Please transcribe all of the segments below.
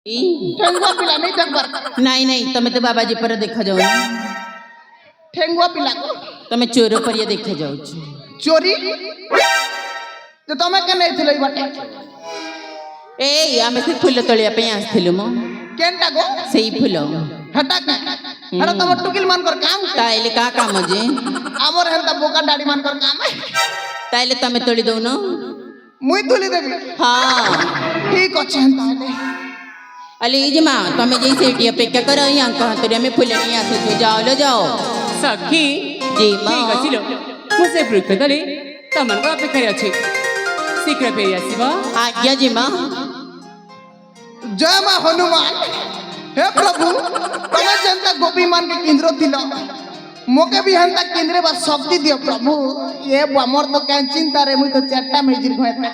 ठेंगुआ पिला नहीं देख पर नहीं तमे तो बाबाजी पर देखा जाओ ठेंगुआ पिला को तमे चोर पर देखा जाओ चोरी तो तमे के नहीं थिलै बाटे ए आमे से फूल तोलिया पे आस्थिलु मो केनटा गो सेई फूल हटा का हटा तम टुकिल मान कर काम ताइले का काम जे हमर हेंता बोका डाडी मान कर काम है ताइले तमे तोली दउनो मुई तुली देबी हां ठीक अछि हेंता ले अली जमा तमे जैसे एटी अपेक्षा कर यहाँ कहा तोरे में फूल नहीं आसे तो जाओ लो जाओ सखी जी मां ठीक अछि लो मुसे पृथ्वी तमन को अपेक्षा अछि शीघ्र पे आसीबा आज्ञा जी मां जय मां हनुमान हे प्रभु तमे जनता गोपी मान के केंद्र दिलो मोके भी हंता केंद्र बा शक्ति दियो प्रभु ये हमर तो क्या चिंता रे मुई तो चारटा मेजिर खोएता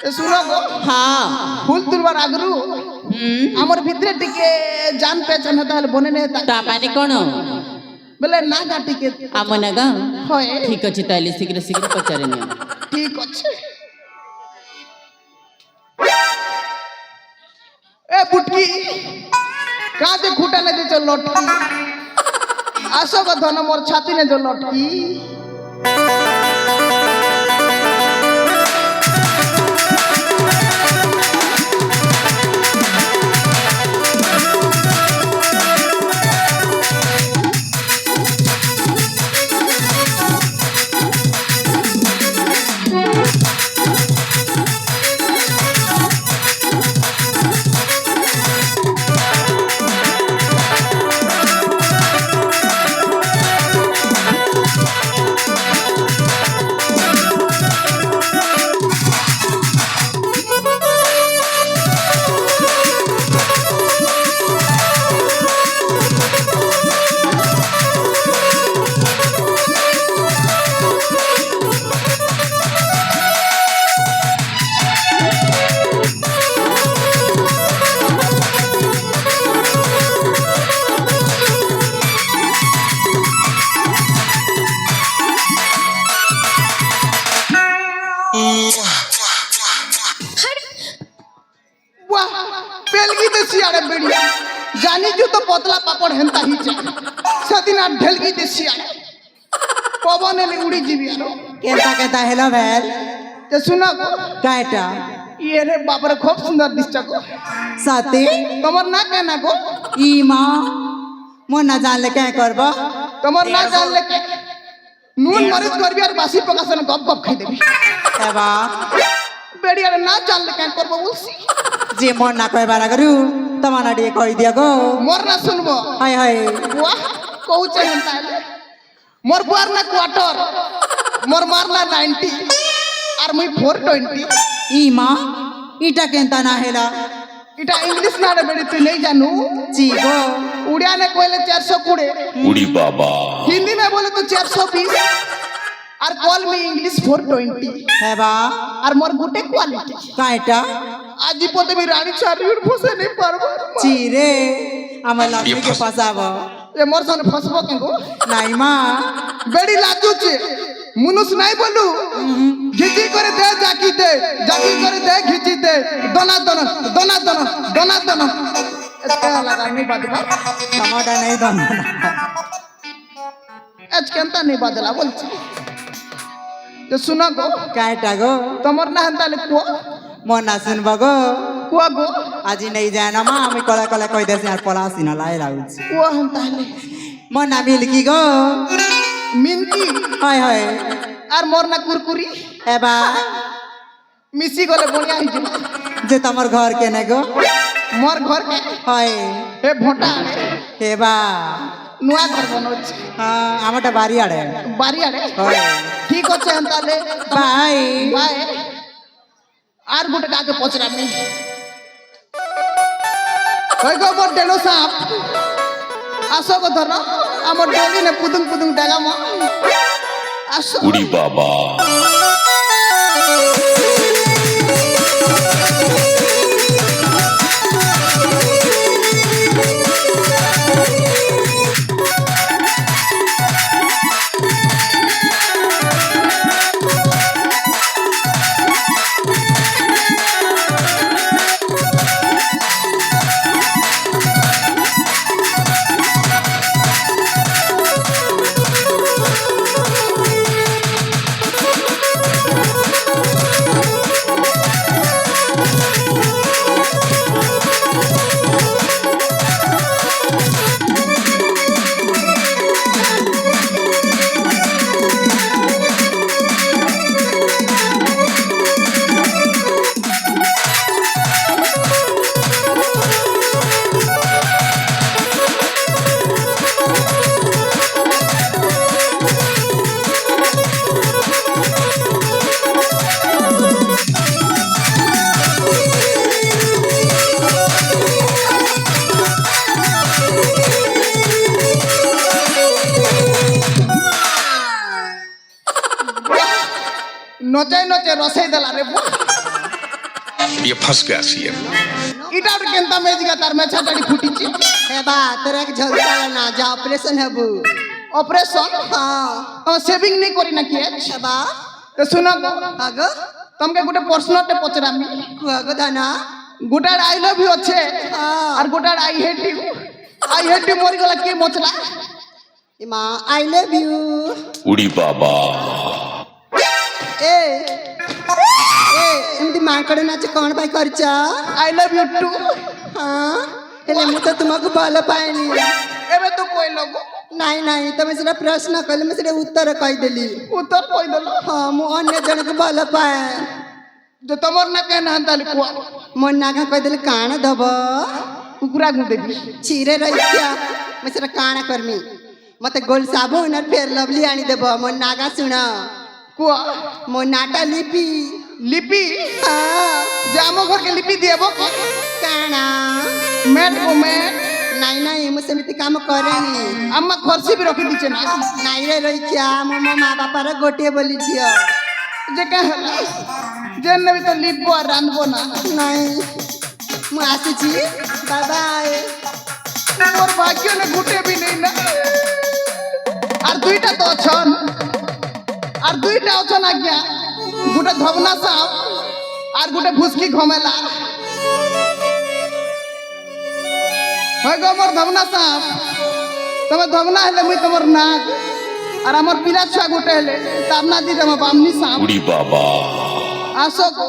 ए सुनो गो हां फूल तुलबार आगरू हमर भितरे टिके जान पहचान हता बने ने ता माने कोन बोले ना गा टिके आमना गा होय ठीक अछि ताइले शीघ्र शीघ्र पचारे ने ठीक अछि ए बुटकी का जे खूटा ने दे चल लटकी आसो को धन मोर छाती ने जो लटकी सियाड़े बेड़िया जानी जू तो पतला पापड़ हेंता ही चे सदिना ढेलगी दे सियाड़े पवन ले उड़ी जीवी आरो केता हेलो भेल ते सुना को काटा ये रे बाप रे खूब सुंदर दिसता को साथी तमर ना कहना को ई मां मो ना जान ले क्या करबो तमर ना जान ले के नून मरीच करबी और बासी पकासन गप गप खाई देबी एबा बेड़िया ना जान ले क्या करबो बोलसी जे मन ना कह बारा करू तमाना डिए कह दिया गो मोर ना सुनबो हाय हाय वाह कहू चलता है मोर बुआर ना क्वार्टर मोर मारना 90 और मुई 420 ई मां इटा केंता ना हेला इटा इंग्लिश ना रे बेड़ी तू नहीं जानू जी गो उड़िया ने कोइले 420 उड़ी बाबा हिंदी में बोले तो 420 और कॉल में इंग्लिश 420 हेबा और मोर गुटे क्वालिटी काटा आज पोते भी रानी चारी उड़ फसे नहीं पारबो चीरे हमर लक्ष्मी के फसाबो ये मोर सन फसबो केगो नाई मां बेड़ी लाजू छे मुनुस नहीं बोलू घिची करे दे जाकी करे दे घिची दे दोना दोना दोना दोना दोना दोना इसका लगा नहीं बादला टमाटर नहीं दम आज केंता नहीं बादला बोल तो सुना गो काटा गो तमर ना हंता ले को मन ना सुनबो गो को गो आज नहीं जाना मां हमें कला कला कह देसे यार पलासी ना लाई राउछ को हंता ले मन ना मिलकी गो मिनकी हाय हाय और मोर ना कुरकुरी एबा मिसी गले बढ़िया ही जो जे तमर घर के ने गो मोर घर के हाय हे भोटा हेबा नुआ घर बनोच हां आमटा बारी आड़े बारी आड़े हाय ठीक আছে हंता ले बाय बाय আর গুটে কাকে পচরামি কই গো বড় ডেলো সাপ আসো গো ধর আমার ডলি নে পুদুং পুদুং ডাগাম আসো उड़ी बाबा নচাই নচাই রসাই দেলা রে বুয়া ये फंस गया सीएम ইটা আর কেনতা মেজিকা তার মেছা টাড়ি ফুটিছি हे बा তোর এক ঝলকা না যা অপারেশন হবু অপারেশন হ্যাঁ সেভিং নেই করি না কি हे बा তো শুনো গো আগো তোমাকে গোটে প্রশ্নতে পচরামি কুয়াগো দানা গোটার আই লাভ ইউ আছে হ্যাঁ আর গোটার আই হেট ইউ মরি গলা কে মচলা মা আই লাভ ইউ उड़ी बाबा এ এ এমতি মাଙ୍କଡ଼ নাচ କଣ ପାଇଁ କରିଛ আই লাভ ইউ টু ହଁ ହେଲେ ମୁଁ ତ ତୁମକୁ ଭଲ ପାଏନି এবে তো কইল গো ନାଇଁ ନାଇଁ ତମେ ସେଟା ପ୍ରଶ୍ନ କଲେ ମୁଁ ସେଟା ଉତ୍ତର କହିଦେଲି উত্তর কই দেল ହଁ ମୁଁ ଅନ୍ୟ ଜଣକୁ ଭଲ ପାଏ যে তোমার না কেন হান্তালি কুয়া ମୋ ନାଗା କହିଦେଲି କାଣ ଦବ কুকুরা গু দেবি ଛିରେ ରହିଛିଆ ମୁଁ ସେଟା କାଣ କରମି ମତେ ଗୋଲ ସାବୁନ আর ଫେର ଲଭଲି ଆଣିଦେବ ମୋ ନାଗା ଶୁଣ কুয়া ମୋ ନାଟା ଲିପି লিপি ହଁ যে ଆମ ঘরকে লিপি দিয়েব କାଣ ম্যাট গো ম্যাট ନାଇଁ ନାଇଁ ମୁଁ ସେମିତି କାମ କରେନି আম্মা খরচি বি রখি দিছে না ନାଇଁ ରେ ରହିଛିଆ ମୁଁ ମୋ ମା ବାପାର ଗୋଟିଏ ବୋଲି ଝିଅ যে কে হেলা যে নেবি তো লিপবো আর রাঁধবো না ନାଇଁ ମୁଁ ଆସୁଛି ବାଏ ବାଏ মোর ভাগ্য নে গুটে বি নেই না আর দুইটা তো অছন আর দুইটা অছন আজ্ঞা গুটে ধবনা সাপ আর গুটে ভুসকি ঘমেলা হয় গো মোর ধবনা সাপ তুমি ধবনা হেলে মুই তোমার নাক আর আমার পিলা ছুয়া গুটে হেলে তার না দি তোমার বামনি সাপ उड़ी बाबा আসো গো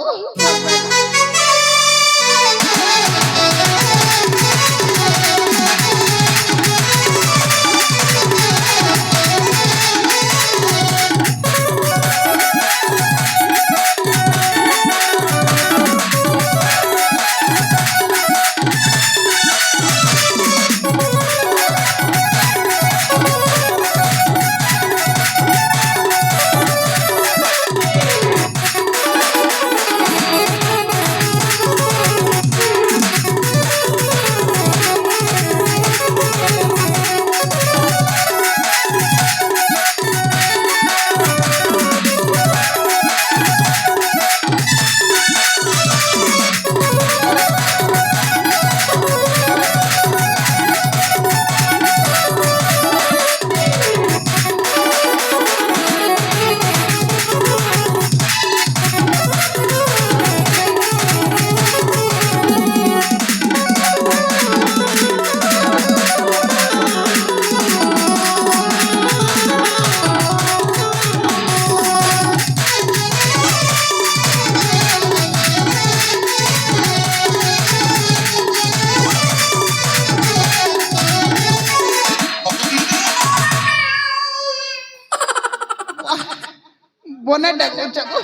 বনে ডাকো চাকো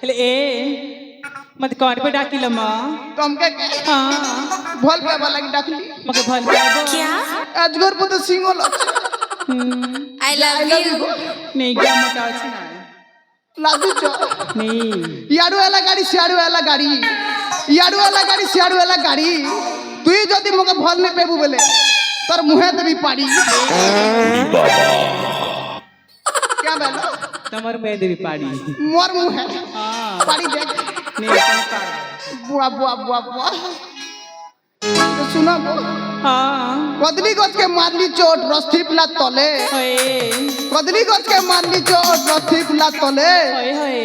ହେଲେ ଏ ମତେ କଣ ପାଇଁ ଡାକିଲ ମ তমকে ହଁ ভাল পাবা লাগি ডাকলি ମତେ ଭଲ ପାଇବ আজগর পতে সিঙ্গল আই লাভ ইউ নেই গো মোটা ଅଛି না লাগুছ নেই ইয়াড়ু এলা গাড়ি সিয়াড়ু এলা গাড়ি ইয়াড়ু এলা গাড়ি সিয়াড়ু এলা গাড়ি তুই যদি মোকে ভাল নে পেবু বলে তোর মুহে দেবি পাড়ি उड़ी बाबा क्या বেলো তোমার মেয়ে দেবী পাড়ি মোর মুহে হ্যাঁ পাড়ি দেখ নেই কোন পাড়ি বুয়া বুয়া বুয়া বুয়া তো শুনো গো হ্যাঁ কদলি গছকে মারলি চোট রস্থি পিলা তলে হয়ে কদলি গছকে মারলি চোট রস্থি পিলা তলে হয়ে হয়ে